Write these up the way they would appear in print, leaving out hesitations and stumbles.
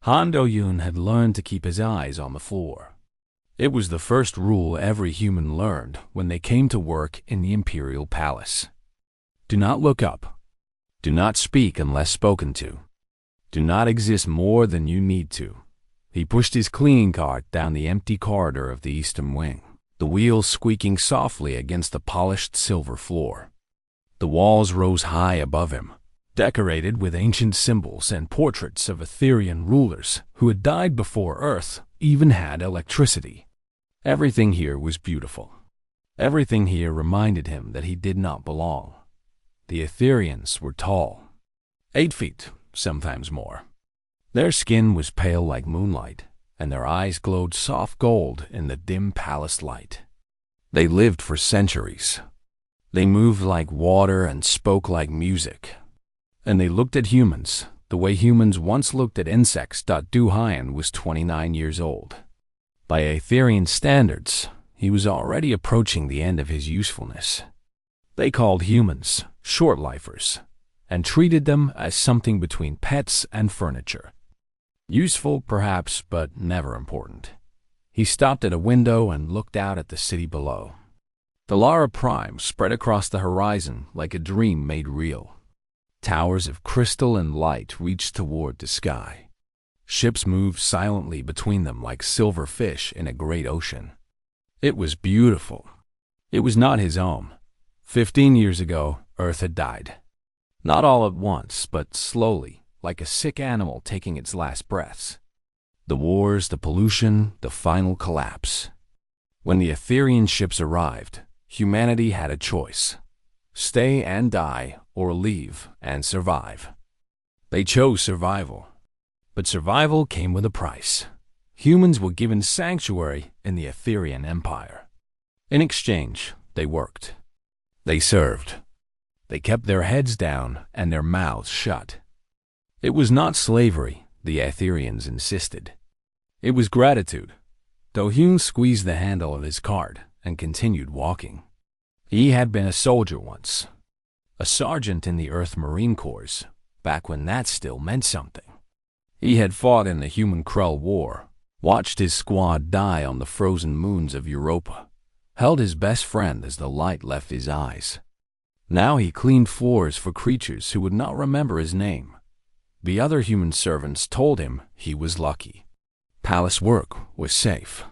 Han Do-yoon had learned to keep his eyes on the floor. It was the first rule every human learned when they came to work in the Imperial Palace. Do not look up. Do not speak unless spoken to. Do not exist more than you need to. He pushed his cleaning cart down the empty corridor of the eastern wing, the wheels squeaking softly against the polished silver floor. The walls rose high above him, decorated with ancient symbols and portraits of Etherean rulers who had died before Earth even had electricity. Everything here was beautiful. Everything here reminded him that he did not belong. The Ethereans were tall, 8 feet, sometimes more. Their skin was pale like moonlight, and their eyes glowed soft gold in the dim palace light. They lived for centuries. They moved like water and spoke like music. And they looked at humans the way humans once looked at insects. Du Hyan was 29 years old. By Aetherian standards, he was already approaching the end of his usefulness. They called humans short-lifers and treated them as something between pets and furniture. Useful, perhaps, but never important. He stopped at a window and looked out at the city below. The Lara Prime spread across the horizon like a dream made real. Towers of crystal and light reached toward the sky. Ships moved silently between them like silver fish in a great ocean. It was beautiful. It was not his home. 15 years ago, Earth had died. Not all at once, but slowly, like a sick animal taking its last breaths. The wars, the pollution, the final collapse. When the Etherean ships arrived, humanity had a choice: stay and die, or leave and survive. They chose survival. But survival came with a price. Humans were given sanctuary in the Etherean Empire. In exchange, they worked. They served. They kept their heads down and their mouths shut. It was not slavery, the Aetherians insisted. It was gratitude. Do-hyun squeezed the handle of his cart and continued walking. He had been a soldier once. A sergeant in the Earth Marine Corps, back when that still meant something. He had fought in the Human-Krull War, watched his squad die on the frozen moons of Europa, held his best friend as the light left his eyes. Now he cleaned floors for creatures who would not remember his name. The other human servants told him he was lucky. Palace work was safe.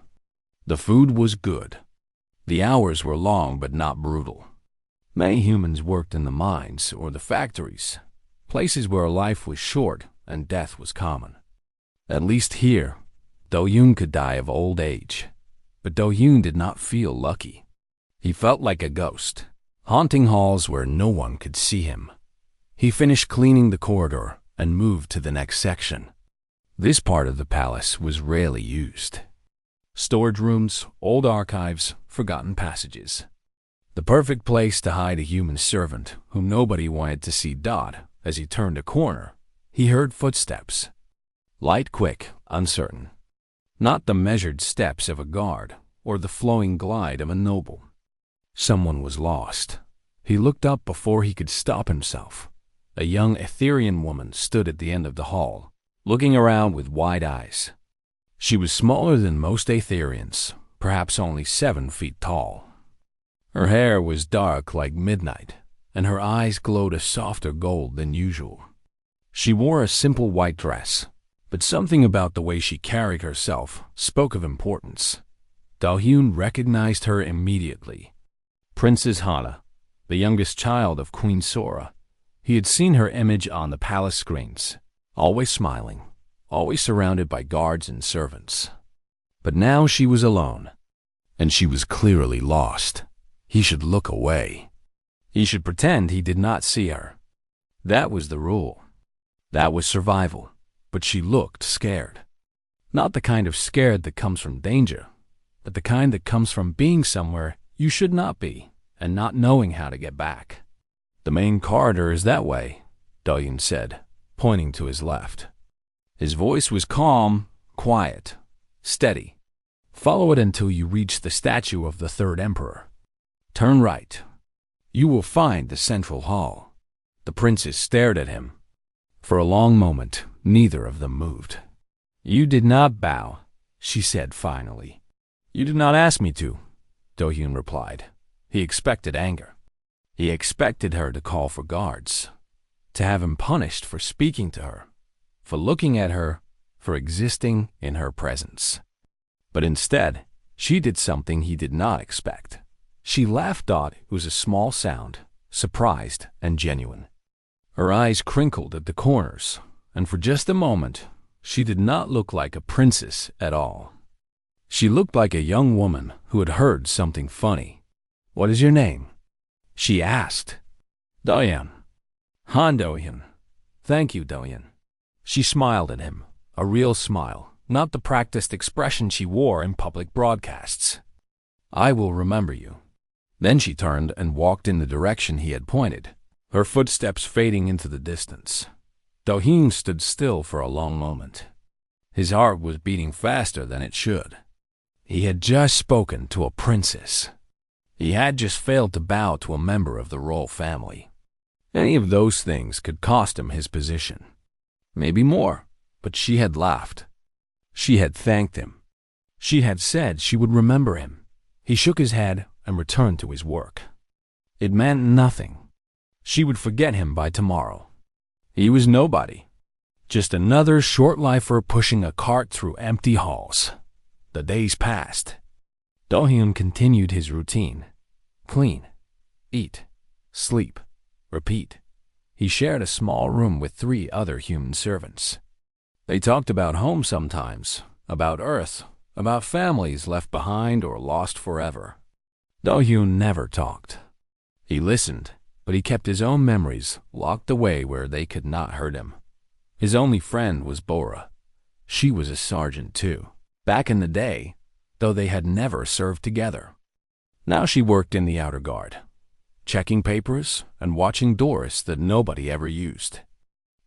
The food was good. The hours were long but not brutal. Many humans worked in the mines or the factories, places where life was short and death was common. At least here, Do-hyun could die of old age. But Do-hyun did not feel lucky. He felt like a ghost, haunting halls where no one could see him. He finished cleaning the corridor and moved to the next section. This part of the palace was rarely used. Storage rooms, old archives, forgotten passages. The perfect place to hide a human servant whom nobody wanted to see. As he turned a corner, he heard footsteps. Light, quick, uncertain. Not the measured steps of a guard or the flowing glide of a noble. Someone was lost. He looked up before he could stop himself. A young Etherean woman stood at the end of the hall, looking around with wide eyes. She was smaller than most Aetherians, perhaps only 7 feet tall. Her hair was dark like midnight, and her eyes glowed a softer gold than usual. She wore a simple white dress, but something about the way she carried herself spoke of importance. Do-hyun recognized her immediately. Princess Hana, the youngest child of Queen Sora. He had seen her image on the palace screens, always smiling, always surrounded by guards and servants. But now she was alone, and she was clearly lost. He should look away. He should pretend he did not see her. That was the rule. That was survival. But she looked scared. Not the kind of scared that comes from danger, but the kind that comes from being somewhere you should not be and not knowing how to get back. The main corridor is that way, Do-hyun said, pointing to his left. His voice was calm, quiet, steady. Follow it until you reach the statue of the third emperor. Turn right. You will find the central hall. The princess stared at him. For a long moment, neither of them moved. You did not bow, she said finally. You did not ask me to, Do-hyun replied. He expected anger. He expected her to call for guards, to have him punished for speaking to her, for looking at her, for existing in her presence. But instead, she did something he did not expect. She laughed. It was a small sound, surprised and genuine. Her eyes crinkled at the corners, and for just a moment, she did not look like a princess at all. She looked like a young woman who had heard something funny. What is your name? She asked. Do-hyun. Han Do-hyun. Thank you, Do-hyun. She smiled at him, a real smile, not the practiced expression she wore in public broadcasts. I will remember you. Then she turned and walked in the direction he had pointed, her footsteps fading into the distance. Do-hyun stood still for a long moment. His heart was beating faster than it should. He had just spoken to a princess. He had just failed to bow to a member of the royal family. Any of those things could cost him his position. Maybe more, but she had laughed. She had thanked him. She had said she would remember him. He shook his head and returned to his work. It meant nothing. She would forget him by tomorrow. He was nobody. Just another short-lifer pushing a cart through empty halls. The days passed. Do-hyun continued his routine. Clean, eat, sleep, repeat. He shared a small room with 3 other human servants. They talked about home sometimes, about Earth, about families left behind or lost forever. Do-hyun never talked. He listened, but he kept his own memories locked away where they could not hurt him. His only friend was Bora. She was a sergeant too, back in the day, though they had never served together. Now she worked in the outer guard, checking papers and watching doors that nobody ever used.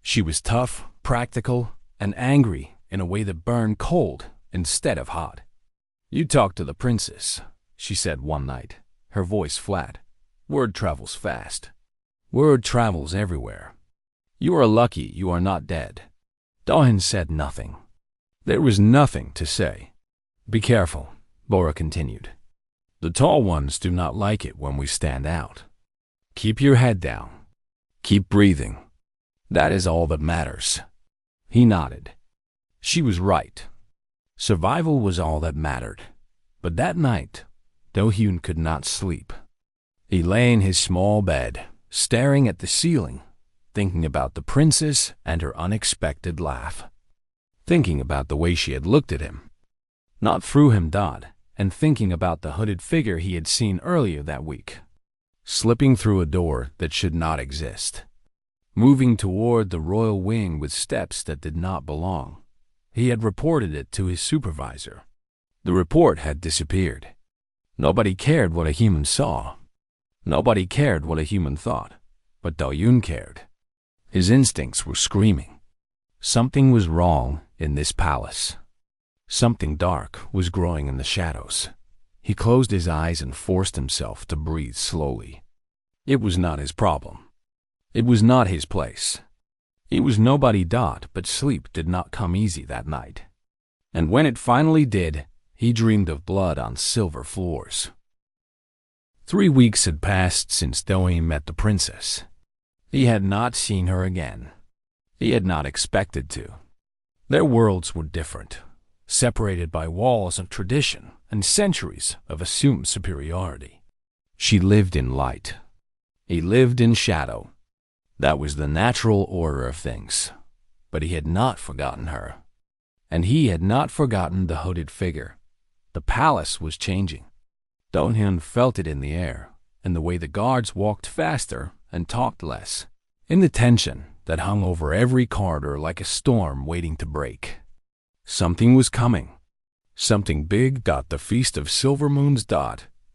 She was tough, practical, and angry in a way that burned cold instead of hot. You talk to the princess, she said one night, her voice flat. Word travels fast. Word travels everywhere. You are lucky you are not dead. Do-hyun said nothing. There was nothing to say. Be careful, Bora continued. The tall ones do not like it when we stand out. Keep your head down. Keep breathing. That is all that matters. He nodded. She was right. Survival was all that mattered. But that night, Do-hyun could not sleep. He lay in his small bed, staring at the ceiling, thinking about the princess and her unexpected laugh. Thinking about the way she had looked at him. Not through him, and thinking about the hooded figure he had seen earlier that week, slipping through a door that should not exist, moving toward the royal wing with steps that did not belong. He had reported it to his supervisor. The report had disappeared. Nobody cared what a human saw. Nobody cared what a human thought, but Do-hyun cared. His instincts were screaming. Something was wrong in this palace. Something dark was growing in the shadows. He closed his eyes and forced himself to breathe slowly. It was not his problem. It was not his place. He was nobody. But sleep did not come easy that night. And when it finally did, he dreamed of blood on silver floors. 3 weeks had passed since Do-hyun met the princess. He had not seen her again. He had not expected to. Their worlds were different, separated by walls of tradition and centuries of assumed superiority. She lived in light. He lived in shadow. That was the natural order of things. But he had not forgotten her. And he had not forgotten the hooded figure. The palace was changing. Do-hyun felt it in the air, in the way the guards walked faster and talked less, in the tension that hung over every corridor like a storm waiting to break. Something was coming. Something big. The Feast of Silver Moons.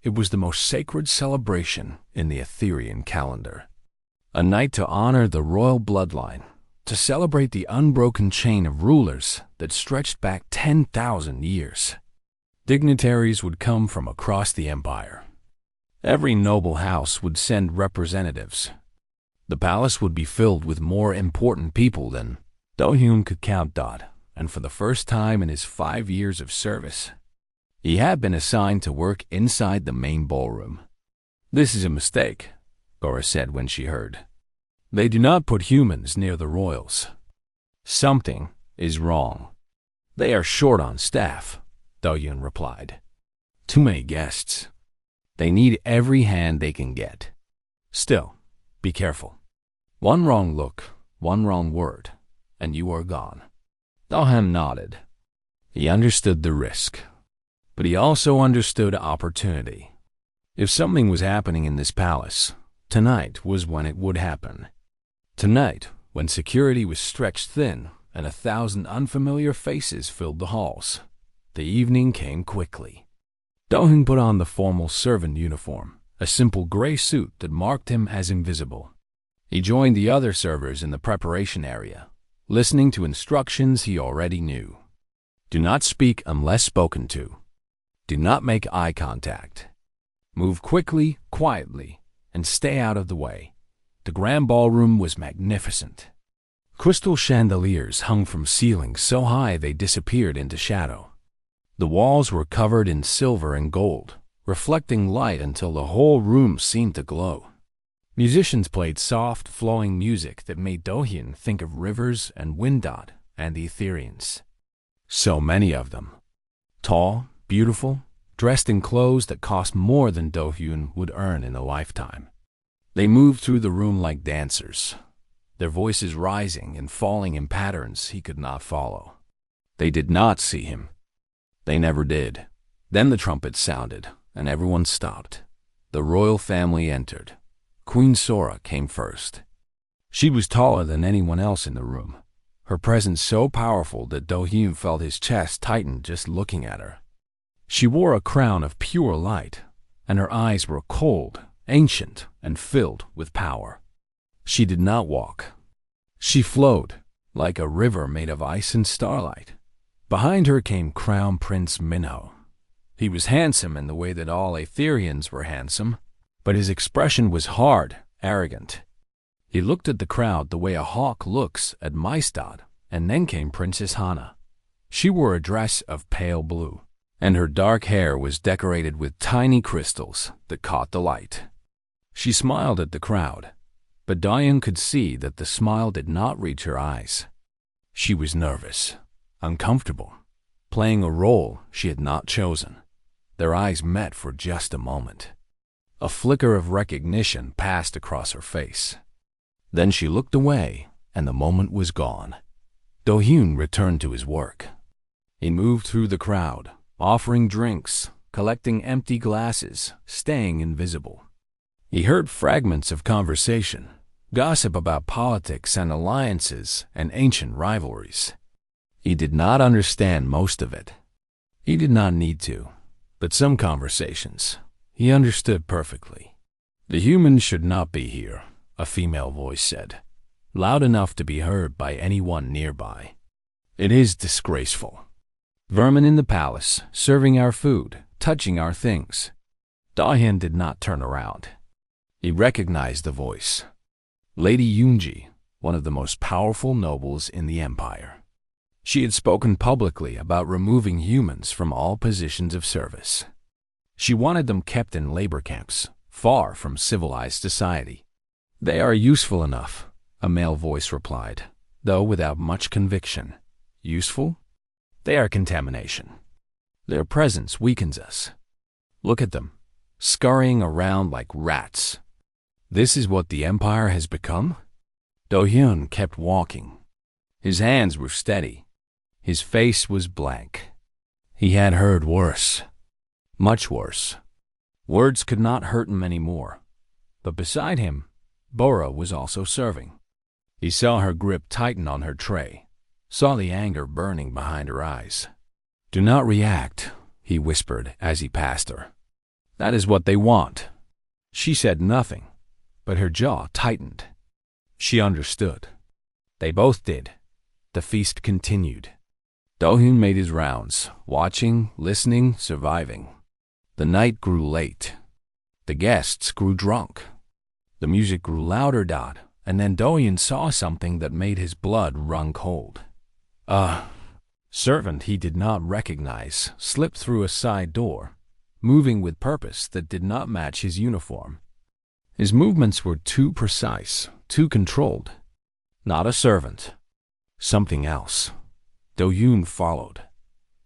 It was the most sacred celebration in the Etherian calendar. A night to honor the royal bloodline, to celebrate the unbroken chain of rulers that stretched back 10,000 years. Dignitaries would come from across the empire. Every noble house would send representatives. The palace would be filled with more important people than Do-hyun could count. and for the first time in his 5 years of service, he had been assigned to work inside the main ballroom. "This is a mistake," Dora said when she heard. "They do not put humans near the royals. Something is wrong." "They are short on staff," Do-Hyun replied. "Too many guests. They need every hand they can get. Still, be careful. One wrong look, one wrong word, and you are gone." Do-Hyun nodded. He understood the risk, but he also understood opportunity. If something was happening in this palace, tonight was when it would happen. Tonight, when security was stretched thin and 1,000 unfamiliar faces filled the halls, the evening came quickly. Do-Hyun put on the formal servant uniform, a simple gray suit that marked him as invisible. He joined the other servers in the preparation area, listening to instructions he already knew. Do not speak unless spoken to. Do not make eye contact. Move quickly, quietly, and stay out of the way. The grand ballroom was magnificent. Crystal chandeliers hung from ceilings so high they disappeared into shadow. The walls were covered in silver and gold, reflecting light until the whole room seemed to glow. Musicians played soft, flowing music that made Do-Hyun think of rivers and Windot and the Etherians. So many of them. Tall, beautiful, dressed in clothes that cost more than Do-Hyun would earn in a lifetime. They moved through the room like dancers, their voices rising and falling in patterns he could not follow. They did not see him. They never did. Then the trumpet sounded, and everyone stopped. The royal family entered. Queen Sora came first. She was taller than anyone else in the room, her presence so powerful that Do-Hyun felt his chest tighten just looking at her. She wore a crown of pure light, and her eyes were cold, ancient, and filled with power. She did not walk. She flowed, like a river made of ice and starlight. Behind her came Crown Prince Minho. He was handsome in the way that all Etherians were handsome, but his expression was hard, arrogant. He looked at the crowd the way a hawk looks at Maestad, and then came Princess Hana. She wore a dress of pale blue, and her dark hair was decorated with tiny crystals that caught the light. She smiled at the crowd, but Do-Hyun could see that the smile did not reach her eyes. She was nervous, uncomfortable, playing a role she had not chosen. Their eyes met for just a moment. A flicker of recognition passed across her face. Then she looked away, and the moment was gone. Do-Hyun returned to his work. He moved through the crowd, offering drinks, collecting empty glasses, staying invisible. He heard fragments of conversation, gossip about politics and alliances and ancient rivalries. He did not understand most of it. He did not need to, but some conversations he understood perfectly. "The humans should not be here," a female voice said, loud enough to be heard by anyone nearby. "It is disgraceful. Vermin in the palace, serving our food, touching our things." Do-Hyun did not turn around. He recognized the voice. Lady Yoonji, one of the most powerful nobles in the empire. She had spoken publicly about removing humans from all positions of service. She wanted them kept in labor camps, far from civilized society. "They are useful enough," a male voice replied, though without much conviction. "Useful? They are contamination. Their presence weakens us. Look at them, scurrying around like rats. This is what the empire has become?" Do-Hyun kept walking. His hands were steady. His face was blank. He had heard worse. Much worse. Words could not hurt him anymore. But beside him, Bora was also serving. He saw her grip tighten on her tray, saw the anger burning behind her eyes. "Do not react," he whispered as he passed her. "That is what they want." She said nothing, but her jaw tightened. She understood. They both did. The feast continued. Do-Hyun made his rounds, watching, listening, surviving. The night grew late. The guests grew drunk. The music grew louder, and then Do-Hyun saw something that made his blood run cold. servant he did not recognize slipped through a side door, moving with purpose that did not match his uniform. His movements were too precise, too controlled. Not a servant. Something else. Do-yoon followed.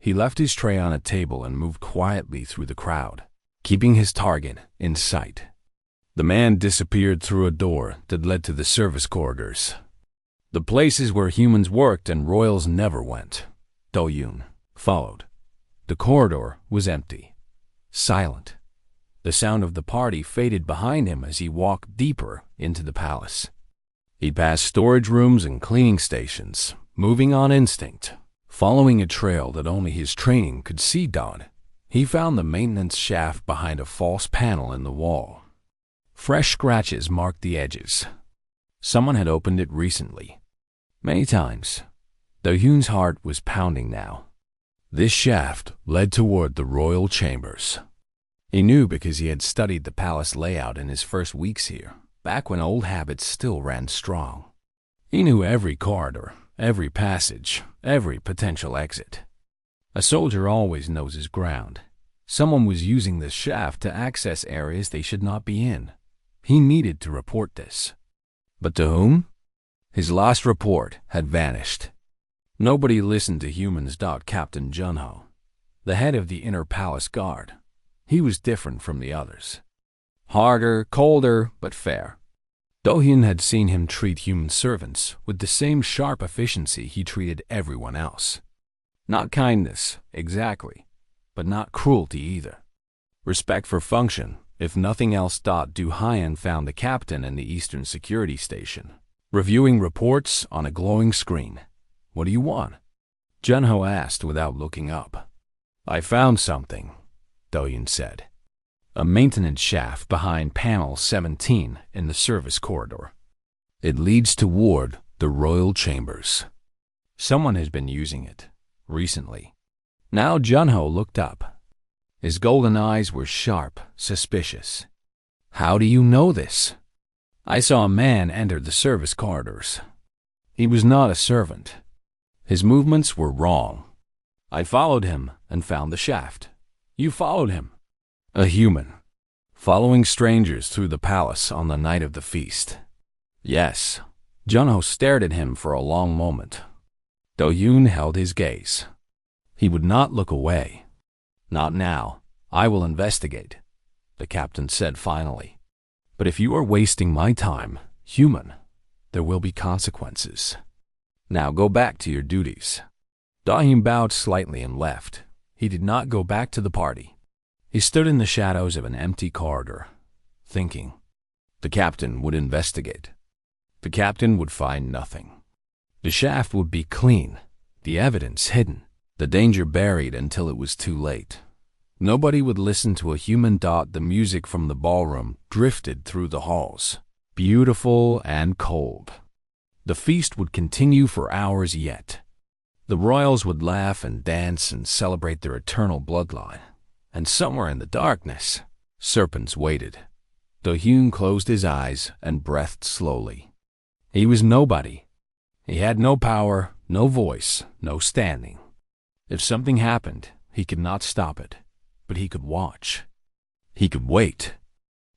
He left his tray on a table and moved quietly through the crowd, keeping his target in sight. The man disappeared through a door that led to the service corridors, the places where humans worked and royals never went. Do-yoon followed. The corridor was empty, silent. The sound of the party faded behind him as he walked deeper into the palace. He passed storage rooms and cleaning stations, moving on instinct, following a trail that only his training could see dawn. He found the maintenance shaft behind a false panel in the wall. Fresh scratches marked the edges. Someone had opened it recently. Many times. Do-yoon's heart was pounding now. This shaft led toward the royal chambers. He knew because he had studied the palace layout in his first weeks here, back when old habits still ran strong. He knew every corridor, every passage, every potential exit. A soldier always knows his ground. Someone was using this shaft to access areas they should not be in. He needed to report this. But to whom? His last report had vanished. Nobody listened to humans. Captain Junho, the head of the inner palace guard. He was different from the others. Harder, colder, but fair. Do-hyun had seen him treat human servants with the same sharp efficiency he treated everyone else. Not kindness, exactly, but not cruelty either. Respect for function, if nothing else. Do-hyun found the captain in the Eastern Security Station, reviewing reports on a glowing screen. What do you want? Junho asked without looking up. I found something, Do-hyun said. A maintenance shaft behind panel 17 in the service corridor. It leads toward the royal chambers. Someone has been using it recently. Now Junho looked up. His golden eyes were sharp, suspicious. How do you know this? I saw a man enter the service corridors. He was not a servant. His movements were wrong. I followed him and found the shaft. You followed him. A human. Following strangers through the palace on the night of the feast. Yes. Junho stared at him for a long moment. Do-hyun held his gaze. He would not look away. Not now. I will investigate, the captain said finally. But if you are wasting my time, human, there will be consequences. Now go back to your duties. Do-hyun bowed slightly and left. He did not go back to the party. He stood in the shadows of an empty corridor, thinking. The captain would investigate. The captain would find nothing. The shaft would be clean, the evidence hidden, the danger buried until it was too late. Nobody would listen to a human. The music from the ballroom drifted through the halls, beautiful and cold. The feast would continue for hours yet. The royals would laugh and dance and celebrate their eternal bloodline. And somewhere in the darkness, serpents waited. Do-hyun closed his eyes and breathed slowly. He was nobody. He had no power, no voice, no standing. If something happened, he could not stop it, but he could watch. He could wait.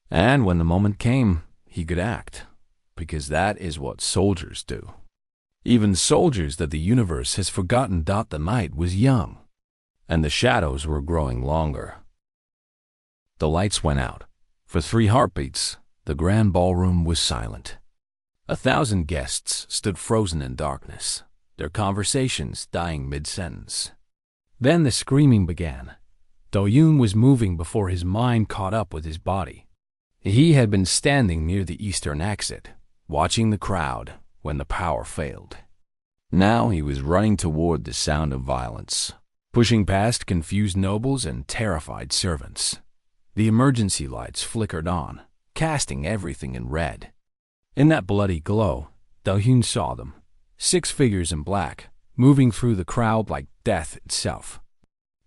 And when the moment came, he could act, because that is what soldiers do. Even soldiers that the universe has forgotten. The night was young, and the shadows were growing longer. The lights went out. For 3 heartbeats, the grand ballroom was silent. 1,000 guests stood frozen in darkness, their conversations dying mid-sentence. Then the screaming began. Do-hyun was moving before his mind caught up with his body. He had been standing near the eastern exit, watching the crowd when the power failed. Now he was running toward the sound of violence, pushing past confused nobles and terrified servants. The emergency lights flickered on, casting everything in red. In that bloody glow, Do-hyun saw them, 6 figures in black, moving through the crowd like death itself.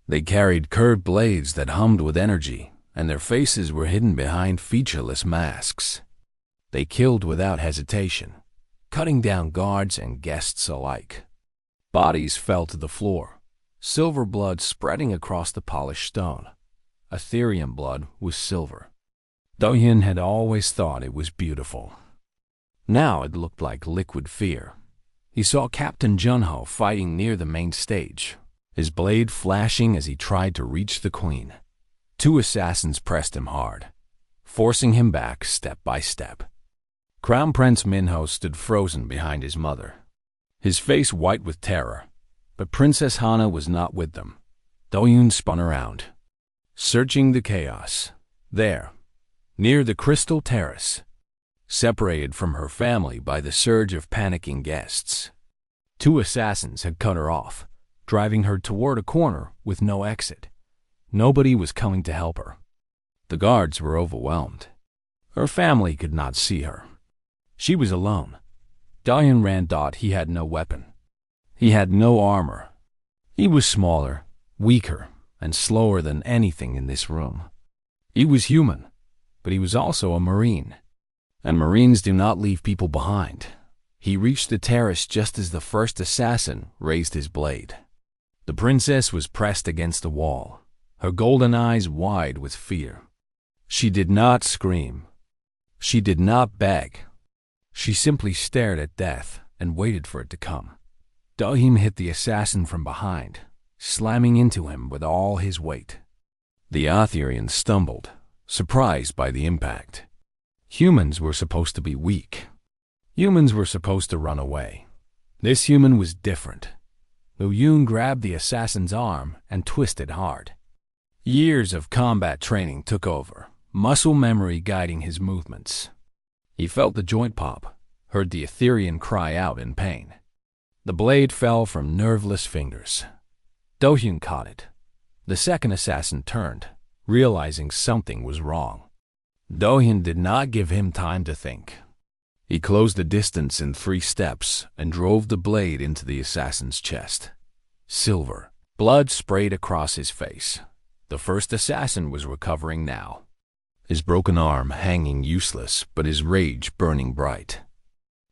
They carried curved blades that hummed with energy, and their faces were hidden behind featureless masks. They killed without hesitation, cutting down guards and guests alike. Bodies fell to the floor, silver blood spreading across the polished stone. Ethereum blood was silver. Do-hyun had always thought it was beautiful. Now it looked like liquid fear. He saw Captain Junho fighting near the main stage, his blade flashing as he tried to reach the queen. Two assassins pressed him hard, forcing him back step by step. Crown Prince Minho stood frozen behind his mother, his face white with terror, but Princess Hana was not with them. Do-hyun spun around, searching the chaos. There, near the Crystal Terrace, separated from her family by the surge of panicking guests, two assassins had cut her off, driving her toward a corner with no exit. Nobody was coming to help her. The guards were overwhelmed. Her family could not see her. She was alone. Do-hyun ran. He had no weapon. He had no armor. He was smaller, weaker, and slower than anything in this room. He was human, but he was also a Marine. And Marines do not leave people behind. He reached the terrace just as the first assassin raised his blade. The princess was pressed against the wall, her golden eyes wide with fear. She did not scream. She did not beg. She simply stared at death and waited for it to come. Do-hyun hit the assassin from behind, slamming into him with all his weight. The Arthurian stumbled, surprised by the impact. Humans were supposed to be weak. Humans were supposed to run away. This human was different. Do-hyun grabbed the assassin's arm and twisted hard. Years of combat training took over, muscle memory guiding his movements. He felt the joint pop, heard the Etherean cry out in pain. The blade fell from nerveless fingers. Do-hyun caught it. The second assassin turned, realizing something was wrong. Do-hyun did not give him time to think. He closed the distance in 3 steps and drove the blade into the assassin's chest. Silver. Blood sprayed across his face. The first assassin was recovering now, his broken arm hanging useless but his rage burning bright.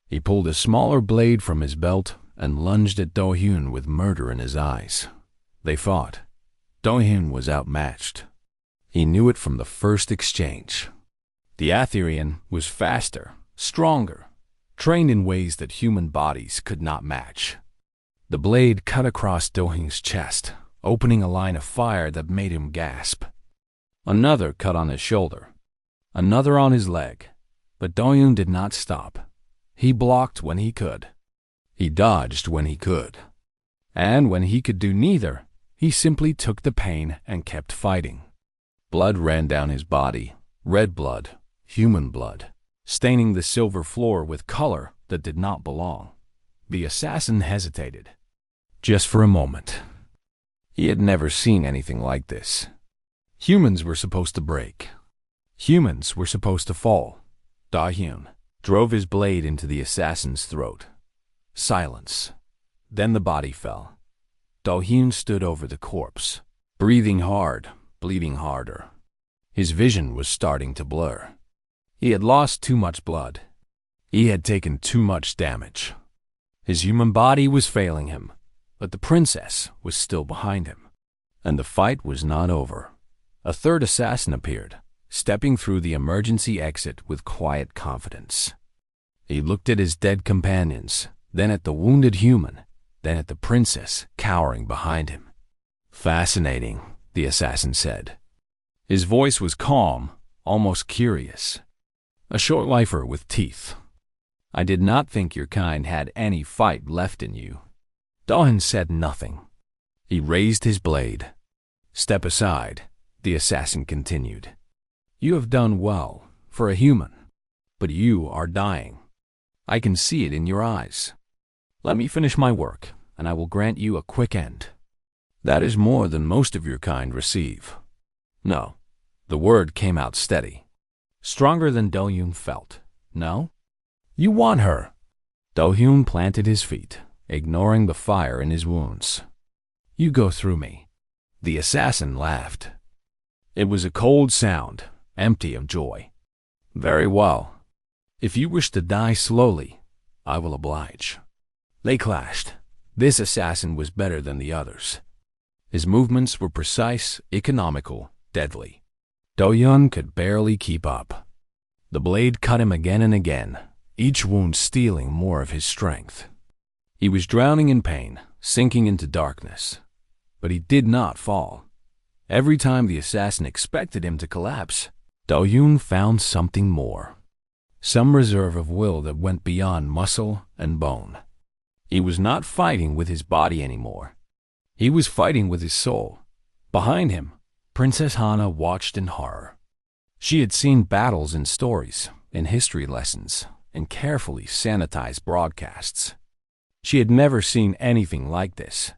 He pulled a smaller blade from his belt and lunged at Do-hyun with murder in his eyes. They fought. Do-hyun was outmatched. He knew it from the first exchange. The Arthurian was faster, stronger, trained in ways that human bodies could not match. The blade cut across Do-hyun's chest, opening a line of fire that made him gasp. Another cut on his shoulder, another on his leg, but Do-hyun did not stop. He blocked when he could. He dodged when he could. And when he could do neither, he simply took the pain and kept fighting. Blood ran down his body, red blood, human blood, staining the silver floor with color that did not belong. The assassin hesitated, just for a moment. He had never seen anything like this. Humans were supposed to break. Humans were supposed to fall. Do-hyun drove his blade into the assassin's throat. Silence. Then the body fell. Do-hyun stood over the corpse, breathing hard, bleeding harder. His vision was starting to blur. He had lost too much blood. He had taken too much damage. His human body was failing him, but the princess was still behind him. And the fight was not over. A third assassin appeared, stepping through the emergency exit with quiet confidence. He looked at his dead companions, then at the wounded human, then at the princess cowering behind him. "Fascinating," the assassin said. His voice was calm, almost curious. "A short lifer with teeth. I did not think your kind had any fight left in you." Do-hyun said nothing. He raised his blade. "Step aside," the assassin continued. "You have done well, for a human, but you are dying. I can see it in your eyes. Let me finish my work, and I will grant you a quick end. That is more than most of your kind receive." "No." The word came out steady, stronger than Do-hyun felt. "No? You want her." Do-hyun planted his feet, ignoring the fire in his wounds. "You go through me." The assassin laughed. It was a cold sound, empty of joy. "Very well. If you wish to die slowly, I will oblige." They clashed. This assassin was better than the others. His movements were precise, economical, deadly. Do-yun could barely keep up. The blade cut him again and again, each wound stealing more of his strength. He was drowning in pain, sinking into darkness. But he did not fall. Every time the assassin expected him to collapse, Do-yun found something more. Some reserve of will that went beyond muscle and bone. He was not fighting with his body anymore. He was fighting with his soul. Behind him, Princess Hana watched in horror. She had seen battles in stories, in history lessons, in carefully sanitized broadcasts. She had never seen anything like this.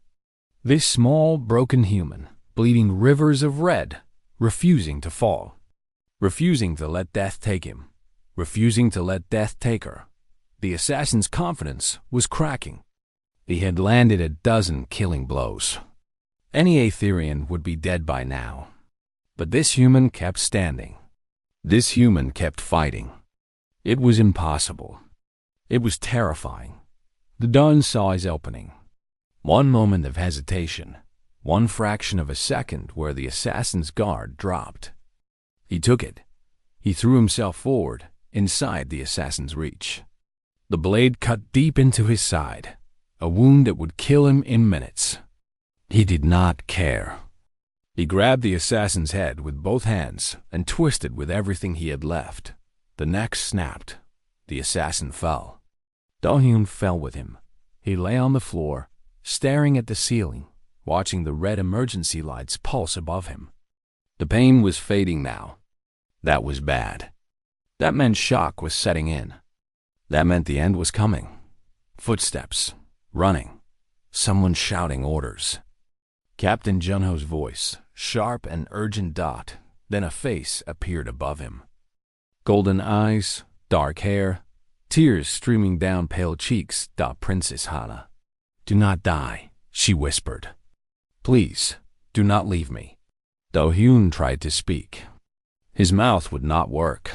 This small, broken human, bleeding rivers of red, refusing to fall. Refusing to let death take him. Refusing to let death take her. The assassin's confidence was cracking. He had landed a dozen killing blows. Any Aetherian would be dead by now. But this human kept standing. This human kept fighting. It was impossible. It was terrifying. The dawn saw his opening. One moment of hesitation, one fraction of a second where the assassin's guard dropped. He took it. He threw himself forward, inside the assassin's reach. The blade cut deep into his side, a wound that would kill him in minutes. He did not care. He grabbed the assassin's head with both hands and twisted with everything he had left. The neck snapped. The assassin fell. Do-hyun fell with him. He lay on the floor, staring at the ceiling, watching the red emergency lights pulse above him. The pain was fading now. That was bad. That meant shock was setting in. That meant the end was coming. Footsteps, running, someone shouting orders. Captain Junho's voice, sharp and urgent dot, then a face appeared above him. Golden eyes, dark hair, tears streaming down pale cheeks. Princess Hana. Do not die, she whispered. Please, do not leave me. Do-hyun tried to speak. His mouth would not work.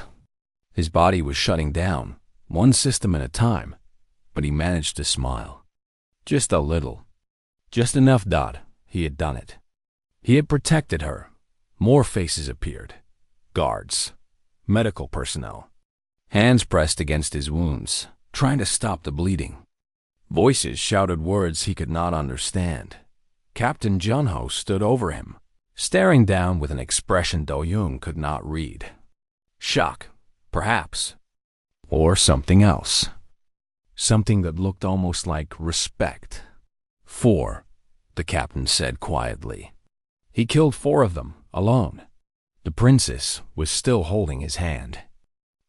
His body was shutting down, one system at a time, but he managed to smile. Just a little. Just enough. He had done it. He had protected her. More faces appeared. Guards. Medical personnel. Hands pressed against his wounds, trying to stop the bleeding. Voices shouted words he could not understand. Captain Junho stood over him, staring down with an expression Do-hyun could not read. Shock, perhaps. Or something else. Something that looked almost like respect. 4, the captain said quietly. He killed 4 of them, alone. The princess was still holding his hand.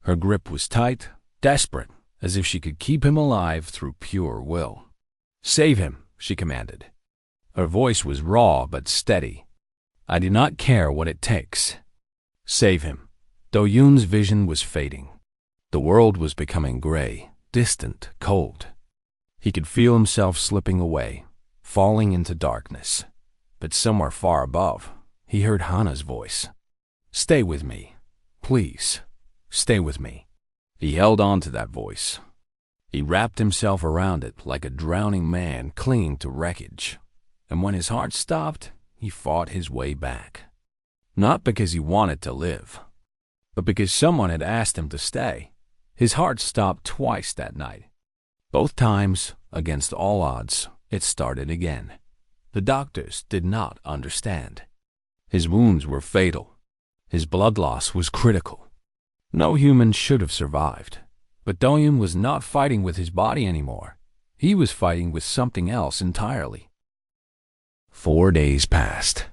Her grip was tight, desperate, as if she could keep him alive through pure will. Save him, she commanded. Her voice was raw but steady. I do not care what it takes. Save him. Do-hyun's vision was fading. The world was becoming gray, distant, cold. He could feel himself slipping away, falling into darkness. But somewhere far above, he heard Hana's voice. Stay with me. Please, stay with me. He held on to that voice. He wrapped himself around it like a drowning man clinging to wreckage. And when his heart stopped, he fought his way back. Not because he wanted to live, but because someone had asked him to stay. His heart stopped twice that night. Both times, against all odds, it started again. The doctors did not understand. His wounds were fatal. His blood loss was critical. No human should have survived. But Do-hyun was not fighting with his body anymore. He was fighting with something else entirely. 4 days passed.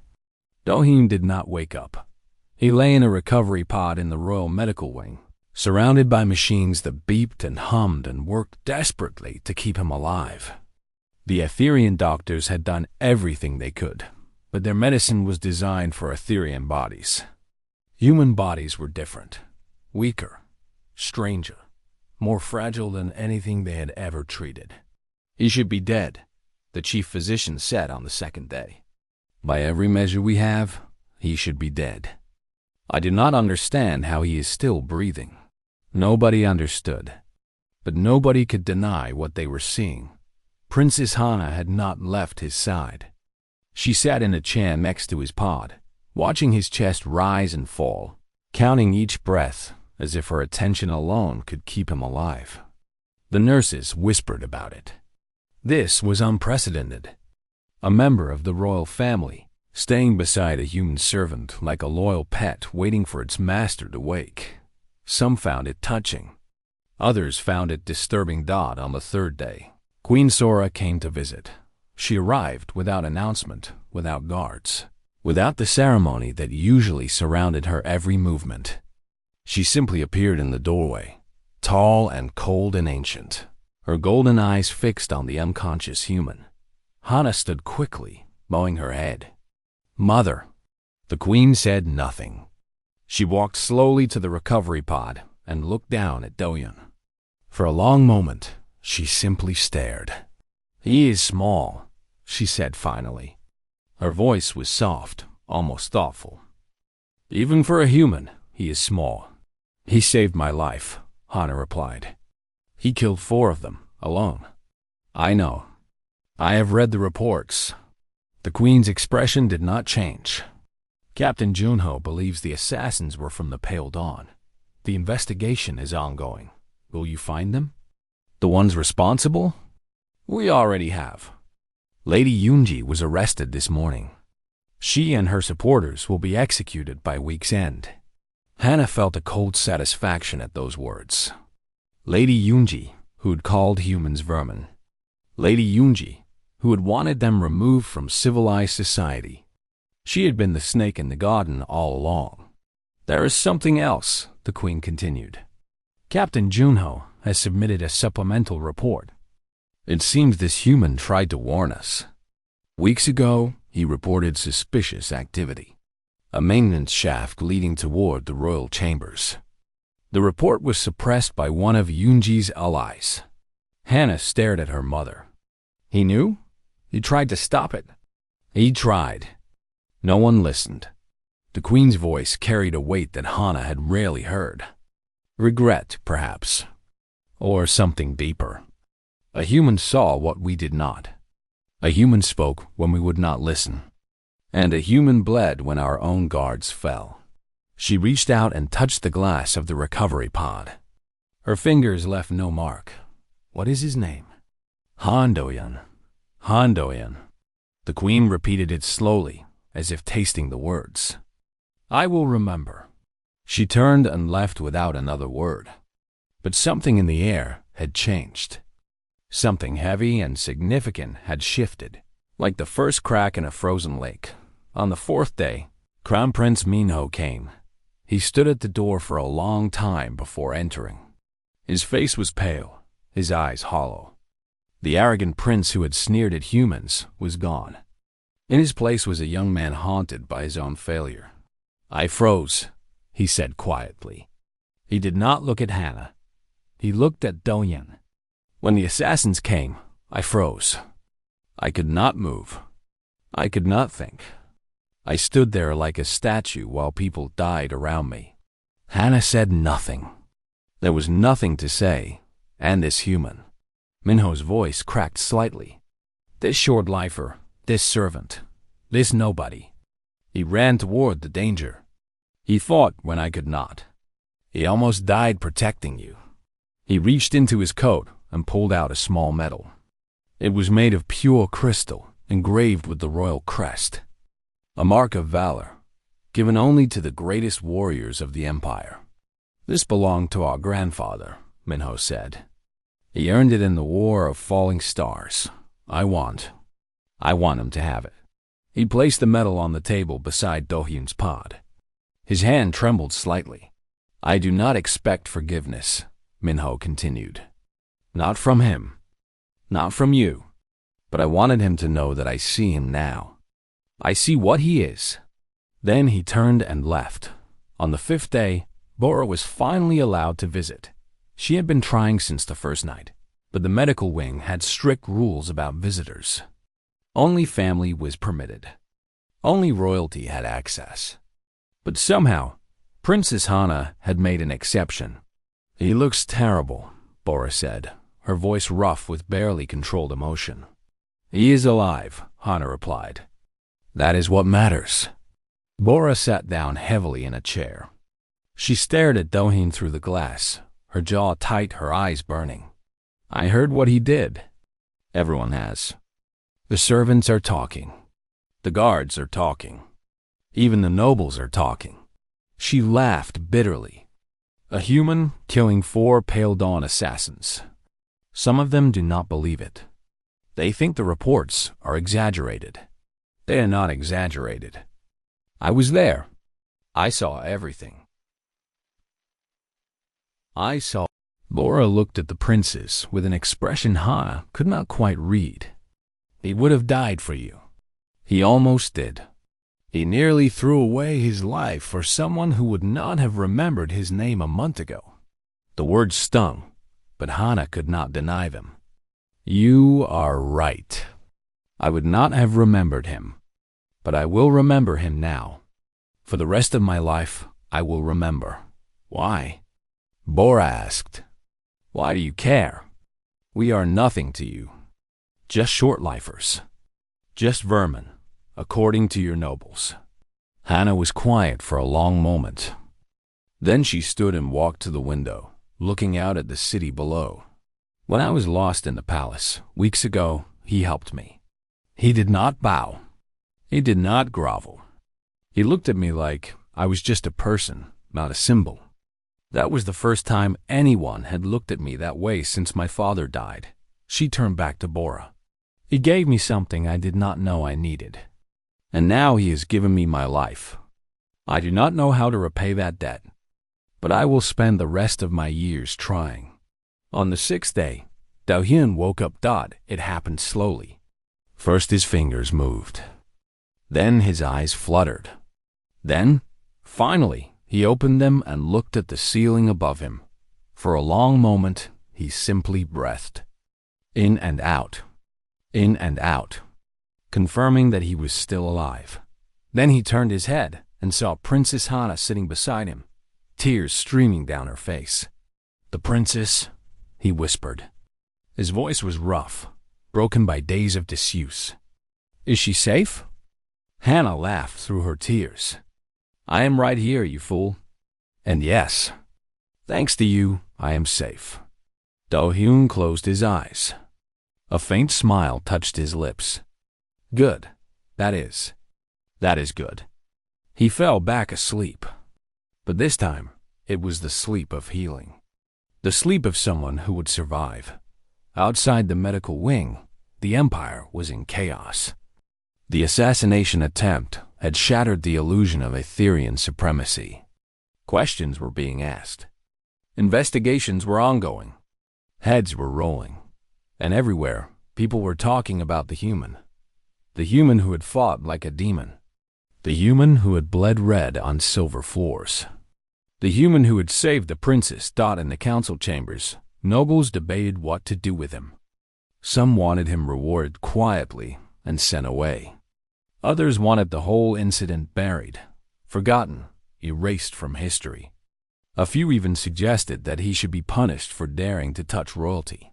Do-hyun did not wake up. He lay in a recovery pod in the Royal Medical Wing, surrounded by machines that beeped and hummed and worked desperately to keep him alive. The Aetherian doctors had done everything they could, but their medicine was designed for Aetherian bodies. Human bodies were different, weaker, stranger, more fragile than anything they had ever treated. He should be dead, the chief physician said on the second day. By every measure we have, he should be dead. I do not understand how he is still breathing. Nobody understood. But nobody could deny what they were seeing. Princess Hana had not left his side. She sat in a chair next to his pod, watching his chest rise and fall, counting each breath as if her attention alone could keep him alive. The nurses whispered about it. This was unprecedented. A member of the royal family, staying beside a human servant like a loyal pet waiting for its master to wake. Some found it touching. Others found it disturbing. On the third day, Queen Sora came to visit. She arrived without announcement, without guards, without the ceremony that usually surrounded her every movement. She simply appeared in the doorway, tall and cold and ancient, her golden eyes fixed on the unconscious human. Hana stood quickly, bowing her head. "Mother." The queen said nothing. She walked slowly to the recovery pod and looked down at Dohyun. For a long moment, she simply stared. "He is small," she said finally. Her voice was soft, almost thoughtful. "Even for a human, he is small." "He saved my life," Hana replied. "He killed 4 of them, alone." "I know. I have read the reports." The queen's expression did not change. "Captain Junho believes the assassins were from the Pale Dawn. The investigation is ongoing. Will you find them? The ones responsible? We already have. Lady Yoonji was arrested this morning. She and her supporters will be executed by week's end." Hana felt a cold satisfaction at those words. Lady Yoonji, who had called humans vermin. Lady Yoonji, who had wanted them removed from civilized society. She had been the snake in the garden all along. "There is something else," the queen continued. "Captain Junho has submitted a supplemental report. It seems this human tried to warn us. Weeks ago, he reported suspicious activity. A maintenance shaft leading toward the royal chambers. The report was suppressed by one of Yoonji's allies." Hana stared at her mother. "He knew? He tried to stop it?" "He tried. No one listened." The queen's voice carried a weight that Hana had rarely heard. Regret, perhaps. Or something deeper. A human saw what we did not. A human spoke when we would not listen. And a human bled when our own guards fell. She reached out and touched the glass of the recovery pod. Her fingers left no mark. "What is his name?" "Handoyan. Handoyan." The queen repeated it slowly, as if tasting the words. "I will remember." She turned and left without another word. But something in the air had changed. Something heavy and significant had shifted, like the first crack in a frozen lake. On the 4th day, Crown Prince Minho came. He stood at the door for a long time before entering. His face was pale, his eyes hollow. The arrogant prince who had sneered at humans was gone. In his place was a young man haunted by his own failure. "I froze," he said quietly. He did not look at Hana. He looked at Dohyun. "When the assassins came, I froze. I could not move. I could not think. I stood there like a statue while people died around me." Hana said nothing. There was nothing to say, and this human. Minho's voice cracked slightly. "This short-lifer, this servant, this nobody. He ran toward the danger. He fought when I could not. He almost died protecting you." He reached into his coat and pulled out a small medal. It was made of pure crystal, engraved with the royal crest. A mark of valor, given only to the greatest warriors of the empire. "This belonged to our grandfather," Minho said. "He earned it in the War of Falling Stars. I want him to have it." He placed the medal on the table beside Dohyun's pod. His hand trembled slightly. "I do not expect forgiveness," Minho continued. "Not from him. Not from you. But I wanted him to know that I see him now. I see what he is." Then he turned and left. On the 5th day, Bora was finally allowed to visit. She had been trying since the first night, but the medical wing had strict rules about visitors. Only family was permitted. Only royalty had access. But somehow, Princess Hana had made an exception. "He looks terrible," Bora said, her voice rough with barely controlled emotion. "He is alive," Hana replied. That is what matters. Bora sat down heavily in a chair. She stared at Do-hyun through the glass, her jaw tight, her eyes burning. I heard what he did. Everyone has. The servants are talking. The guards are talking. Even the nobles are talking. She laughed bitterly. A human killing 4 Pale Dawn assassins. Some of them do not believe it. They think the reports are exaggerated. They are not exaggerated. I was there. I saw everything. I saw. Bora looked at the princes with an expression Hana could not quite read. He would have died for you. He almost did. He nearly threw away his life for someone who would not have remembered his name a month ago. The words stung, but Hana could not deny them. You are right. I would not have remembered him, but I will remember him now. For the rest of my life, I will remember. Why? Bora asked. Why do you care? We are nothing to you. Just short-lifers. Just vermin, according to your nobles. Hana was quiet for a long moment. Then she stood and walked to the window, looking out at the city below. When I was lost in the palace, weeks ago, he helped me. He did not bow. He did not grovel. He looked at me like I was just a person, not a symbol. That was the first time anyone had looked at me that way since my father died. She turned back to Bora. He gave me something I did not know I needed. And now he has given me my life. I do not know how to repay that debt, but I will spend the rest of my years trying. On the 6th day, Do-hyun woke up. It happened slowly. First his fingers moved. Then his eyes fluttered. Then, finally, he opened them and looked at the ceiling above him. For a long moment, he simply breathed. In and out, confirming that he was still alive. Then he turned his head and saw Princess Hana sitting beside him, tears streaming down her face. The princess, he whispered. His voice was rough, broken by days of disuse. Is she safe? Hana laughed through her tears. I am right here, you fool. And yes, thanks to you, I am safe. Do-hyun closed his eyes. A faint smile touched his lips. Good. That is good. He fell back asleep. But this time, it was the sleep of healing. The sleep of someone who would survive. Outside the medical wing, the Empire was in chaos. The assassination attempt had shattered the illusion of Aetherian supremacy. Questions were being asked. Investigations were ongoing. Heads were rolling. And everywhere, people were talking about the human. The human who had fought like a demon. The human who had bled red on silver floors. The human who had saved the princess. In the council chambers, nobles debated what to do with him. Some wanted him rewarded quietly and sent away. Others wanted the whole incident buried, forgotten, erased from history. A few even suggested that he should be punished for daring to touch royalty.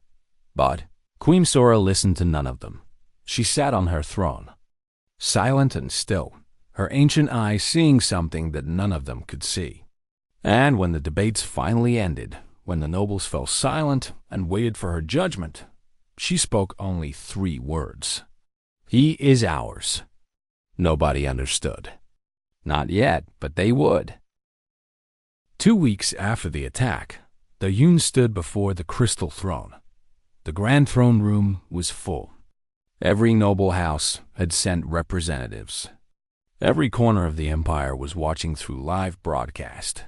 But Queen Sora listened to none of them. She sat on her throne, silent and still, her ancient eyes seeing something that none of them could see. And when the debates finally ended, when the nobles fell silent and waited for her judgment, she spoke only 3 words. He is ours. Nobody understood. Not yet, but they would. 2 weeks after the attack, Do-hyun stood before the crystal throne. The grand throne room was full. Every noble house had sent representatives. Every corner of the empire was watching through live broadcast.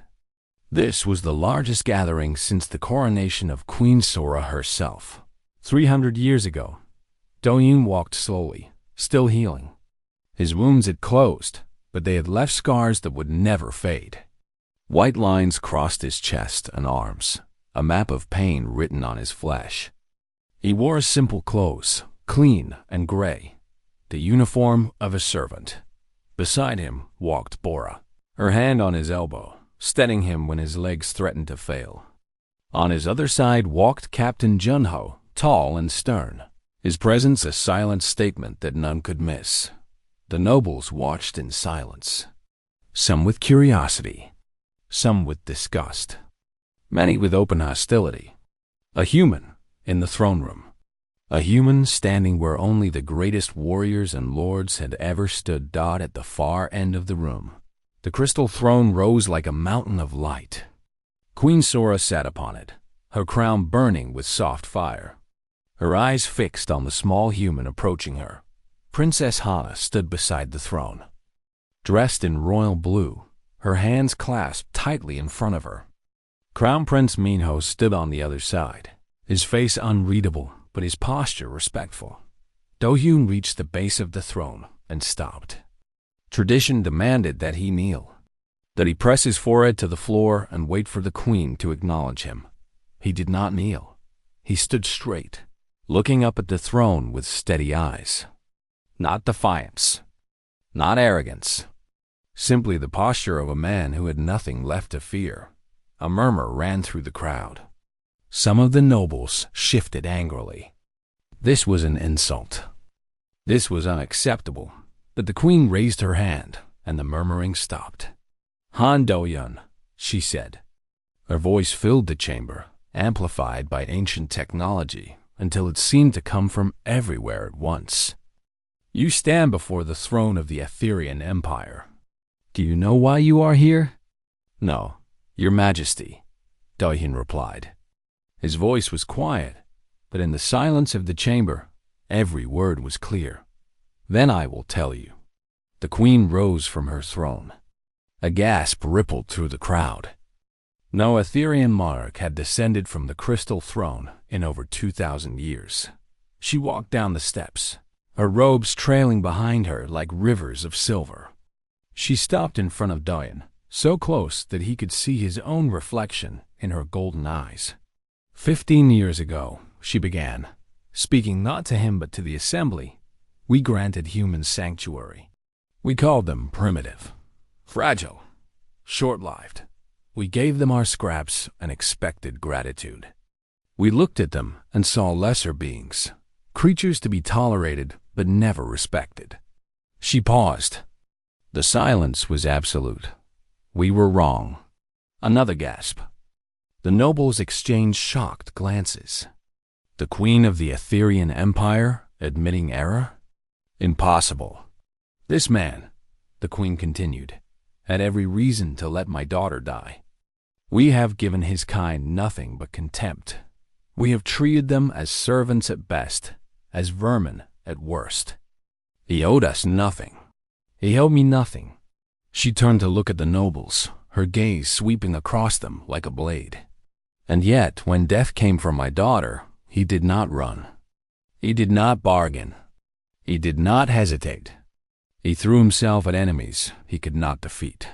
This was the largest gathering since the coronation of Queen Sora herself. 300 years ago, Do-hyun walked slowly, still healing. His wounds had closed, but they had left scars that would never fade. White lines crossed his chest and arms, a map of pain written on his flesh. He wore simple clothes, clean and gray, the uniform of a servant. Beside him walked Bora, her hand on his elbow, steadying him when his legs threatened to fail. On his other side walked Captain Junho, tall and stern, his presence a silent statement that none could miss. The nobles watched in silence, some with curiosity, some with disgust, many with open hostility. A human in the throne room. A human standing where only the greatest warriors and lords had ever stood dot at the far end of the room. The crystal throne rose like a mountain of light. Queen Sora sat upon it, her crown burning with soft fire. Her eyes fixed on the small human approaching her. Princess Hana stood beside the throne. Dressed in royal blue, her hands clasped tightly in front of her. Crown Prince Minho stood on the other side, his face unreadable, but his posture respectful. Do-hyun reached the base of the throne and stopped. Tradition demanded that he kneel, that he press his forehead to the floor and wait for the queen to acknowledge him. He did not kneel. He stood straight, looking up at the throne with steady eyes. Not defiance, not arrogance, simply the posture of a man who had nothing left to fear. A murmur ran through the crowd. Some of the nobles shifted angrily. This was an insult. This was unacceptable. But the queen raised her hand, and the murmuring stopped. Han Do-hyun, she said. Her voice filled the chamber, amplified by ancient technology, until it seemed to come from everywhere at once. You stand before the throne of the Aetherian Empire. Do you know why you are here? No, Your Majesty, Do-hyun replied. His voice was quiet, but in the silence of the chamber, every word was clear. Then I will tell you. The queen rose from her throne. A gasp rippled through the crowd. No Aetherian monarch had descended from the crystal throne in over 2,000 years. She walked down the steps, her robes trailing behind her like rivers of silver. She stopped in front of Do-hyun, so close that he could see his own reflection in her golden eyes. 15 years ago, she began, speaking not to him but to the assembly. We granted humans sanctuary. We called them primitive, fragile, short-lived. We gave them our scraps and expected gratitude. We looked at them and saw lesser beings, creatures to be tolerated but never respected. She paused. The silence was absolute. We were wrong. Another gasp. The nobles exchanged shocked glances. The queen of the Aetherian Empire admitting error? Impossible. This man, the queen continued, had every reason to let my daughter die. We have given his kind nothing but contempt. We have treated them as servants at best, as vermin at worst. He owed us nothing. He owed me nothing. She turned to look at the nobles, her gaze sweeping across them like a blade. And yet, when death came for my daughter, he did not run. He did not bargain. He did not hesitate. He threw himself at enemies he could not defeat.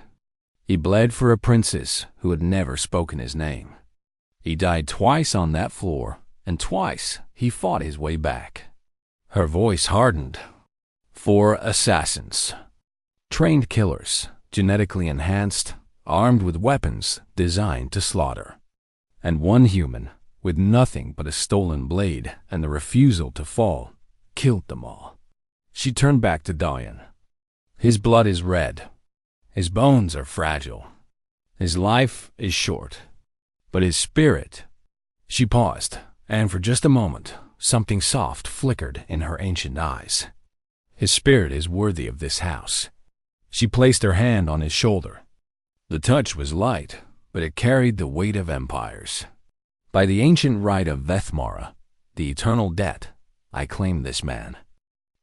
He bled for a princess who had never spoken his name. He died twice on that floor, and twice he fought his way back. Her voice hardened. 4 assassins. Trained killers, genetically enhanced, armed with weapons designed to slaughter. And 1 human, with nothing but a stolen blade and the refusal to fall, killed them all. She turned back to Do-hyun. His blood is red. His bones are fragile. His life is short. But his spirit... She paused, and for just a moment, something soft flickered in her ancient eyes. His spirit is worthy of this house. She placed her hand on his shoulder. The touch was light, but it carried the weight of empires. By the ancient right of Vethmara, the eternal debt, I claim this man.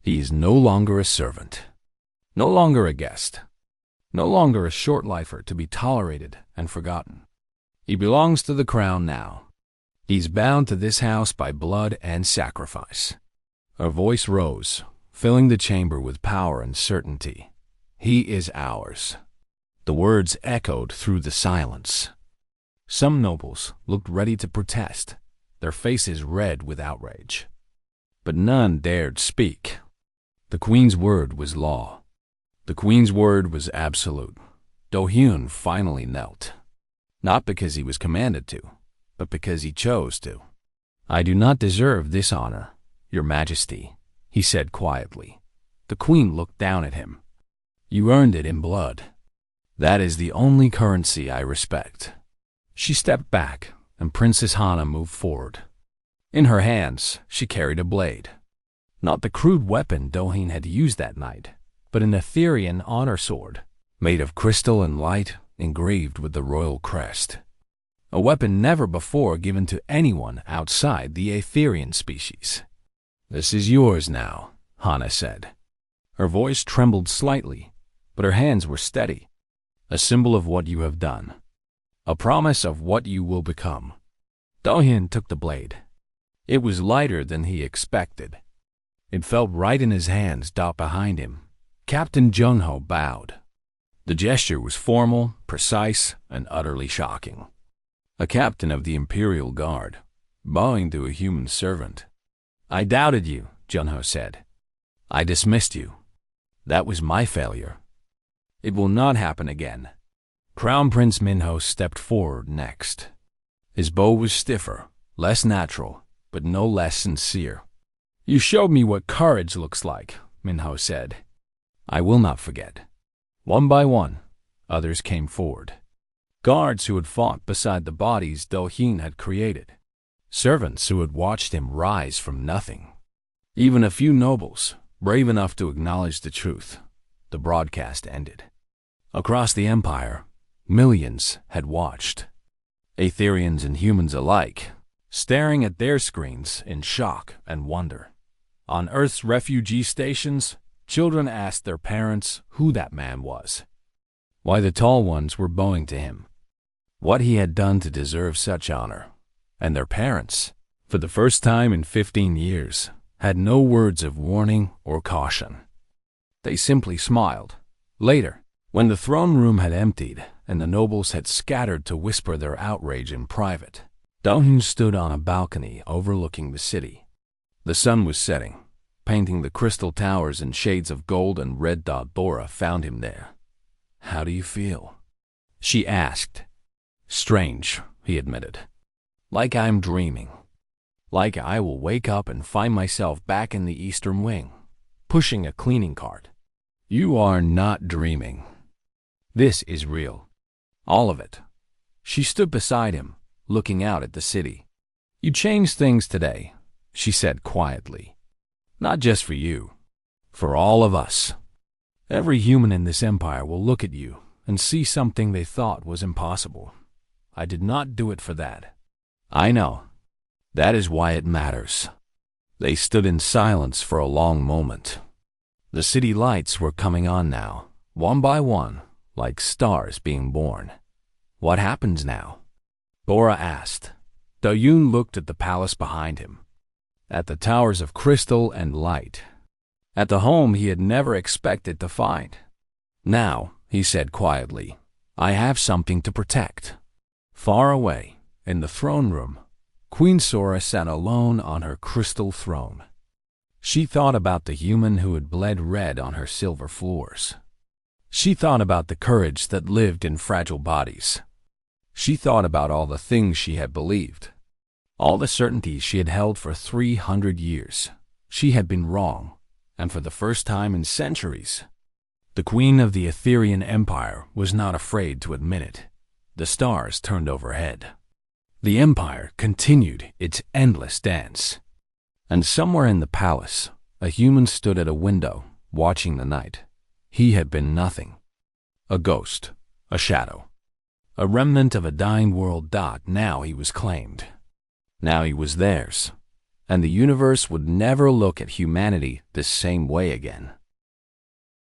He is no longer a servant, no longer a guest, no longer a short-lifer to be tolerated and forgotten. He belongs to the crown now. He's bound to this house by blood and sacrifice. Her voice rose, filling the chamber with power and certainty. He is ours. The words echoed through the silence. Some nobles looked ready to protest, their faces red with outrage. But none dared speak. The queen's word was law. The queen's word was absolute. Do-hyun finally knelt. Not because he was commanded to, but because he chose to. I do not deserve this honor, Your Majesty, he said quietly. The queen looked down at him. You earned it in blood. That is the only currency I respect. She stepped back, and Princess Hana moved forward. In her hands, she carried a blade. Not the crude weapon Dohin had used that night, but an Etherian honor sword, made of crystal and light, engraved with the royal crest. A weapon never before given to anyone outside the Etherian species. This is yours now, Hana said. Her voice trembled slightly, but her hands were steady. A symbol of what you have done. A promise of what you will become. Dohin took the blade. It was lighter than he expected. It felt right in his hands, behind him. Captain Jungho bowed. The gesture was formal, precise, and utterly shocking. A captain of the Imperial Guard, bowing to a human servant. I doubted you, Jungho said. I dismissed you. That was my failure. It will not happen again. Crown Prince Minho stepped forward next. His bow was stiffer, less natural, but no less sincere. You showed me what courage looks like, Minho said. I will not forget. One by one, others came forward. Guards who had fought beside the bodies Dohin had created. Servants who had watched him rise from nothing. Even a few nobles, brave enough to acknowledge the truth. The broadcast ended. Across the Empire, millions had watched. Aetherians and humans alike, staring at their screens in shock and wonder. On Earth's refugee stations, children asked their parents who that man was. Why the tall ones were bowing to him. What he had done to deserve such honor. And their parents, for the first time in 15 years, had no words of warning or caution. They simply smiled. Later, when the throne room had emptied and the nobles had scattered to whisper their outrage in private, Dohin stood on a balcony overlooking the city. The sun was setting, painting the crystal towers in shades of gold and red. Bora found him there. How do you feel? She asked. Strange, he admitted. Like I'm dreaming. Like I will wake up and find myself back in the Eastern Wing, pushing a cleaning cart. You are not dreaming. This is real. All of it. She stood beside him, looking out at the city. You changed things today, she said quietly. Not just for you. For all of us. Every human in this empire will look at you and see something they thought was impossible. I did not do it for that. I know. That is why it matters. They stood in silence for a long moment. The city lights were coming on now, one by one, like stars being born. What happens now? Bora asked. Doyun looked at the palace behind him, at the towers of crystal and light, at the home he had never expected to find. Now, he said quietly, I have something to protect. Far away, in the throne room, Queen Sora sat alone on her crystal throne. She thought about the human who had bled red on her silver floors. She thought about the courage that lived in fragile bodies. She thought about all the things she had believed, all the certainties she had held for 300 years. She had been wrong, and for the first time in centuries. The queen of the Etherian Empire was not afraid to admit it. The stars turned overhead. The empire continued its endless dance. And somewhere in the palace, a human stood at a window, watching the night. He had been nothing. A ghost, a shadow, a remnant of a dying world. Now he was claimed. Now he was theirs. And the universe would never look at humanity the same way again.